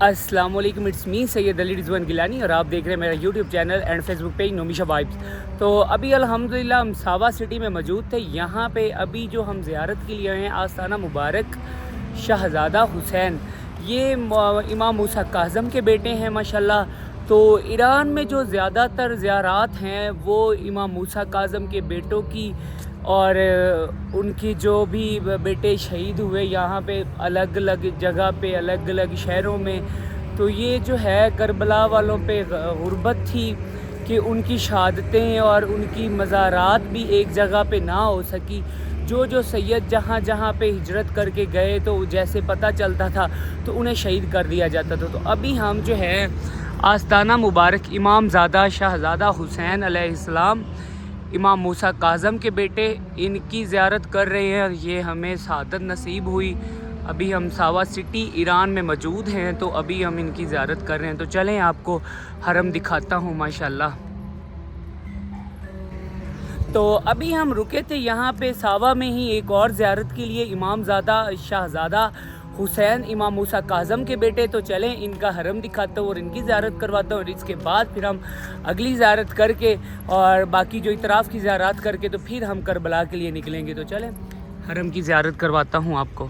अस्सलाम वालेकुम, it's me Syed Ali Rizwan Gilani और आप देख रहे हैं मेरा YouTube channel and Facebook page Nomisha vibes. तो अभी अल्हम्दुलिल्लाह हम सावा सिटी में मौजूद थे। यहाँ पे अभी जो हम ज़ियारत के लिए आए हैं आस्थाना मुबारक शहज़ादा हुसैन, ये इमाम मूसा काज़म के बेटे हैं माशाल्लाह। तो ईरान में जो ज़्यादातर ज़ियारात हैं वो इमाम मूसा काज़म के बेटों की और उनकी जो भी बेटे शहीद हुए यहाँ पे अलग अलग जगह पे अलग अलग शहरों में। तो ये जो है करबला वालों पे गुर्बत थी कि उनकी शहादतें और उनकी मज़ारात भी एक जगह पे ना हो सकी। जो सैयद जहाँ जहाँ पे हिजरत करके गए तो जैसे पता चलता था तो उन्हें शहीद कर दिया जाता था। तो अभी हम जो है आस्ताना मुबारक इमामज़ादा शहज़ादा हुसैन अलैहिस्सलाम इमाम मूसा काज़म के बेटे, इनकी ज़ियारत कर रहे हैं और ये हमें सआदत नसीब हुई। अभी हम सावा सिटी ईरान में मौजूद हैं तो अभी हम इनकी ज़ियारत कर रहे हैं। तो चलें आपको हरम दिखाता हूँ माशाल्लाह। तो अभी हम रुके थे यहाँ पे सावा में ही एक और ज़ियारत के लिए, इमामज़ादा शहज़ादा हुसैन इमाम मूसा काज़म के बेटे। तो चलें इनका हरम दिखाता हूँ और इनकी ज़ियारत करवाता हूँ और इसके बाद फिर हम अगली ज़ियारत करके और बाकी जो इतराफ़ की ज़ियारत करके तो फिर हम करबला के लिए निकलेंगे। तो चलें हरम की ज़ियारत करवाता हूँ आपको।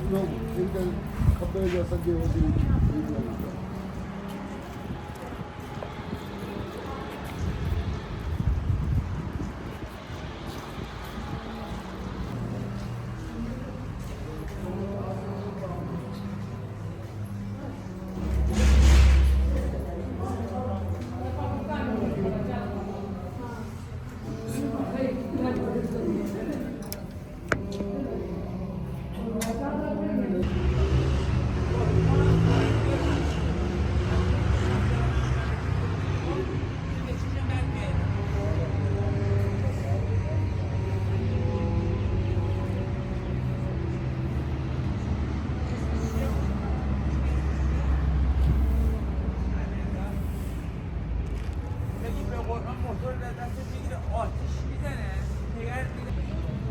Yok, şimdi kapıya yasak diye o değil.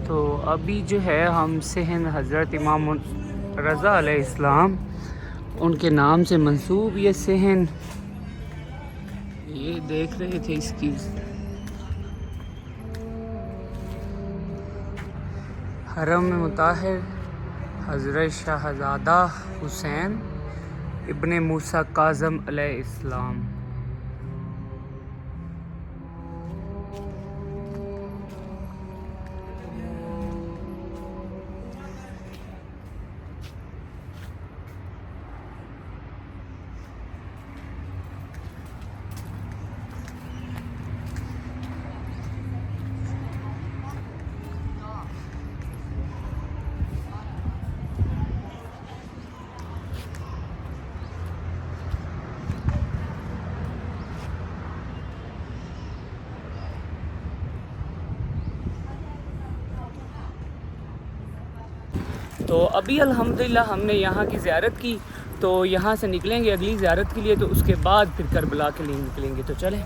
तो अभी जो है हम सहन हज़रत इमाम रज़ा अलैहिस्सलाम उनके नाम से मंसूब ये सहन, ये देख रहे थे इसकी हरम में मुताहिर हज़रत शहज़ादा हुसैन इब्ने मूसा काज़म अलैहिस्सलाम। तो अभी अल्हम्दुलिल्लाह हमने यहाँ की ज़ियारत की, तो यहाँ से निकलेंगे अगली ज़ियारत के लिए। तो उसके बाद फिर करबला के लिए निकलेंगे। तो चलें।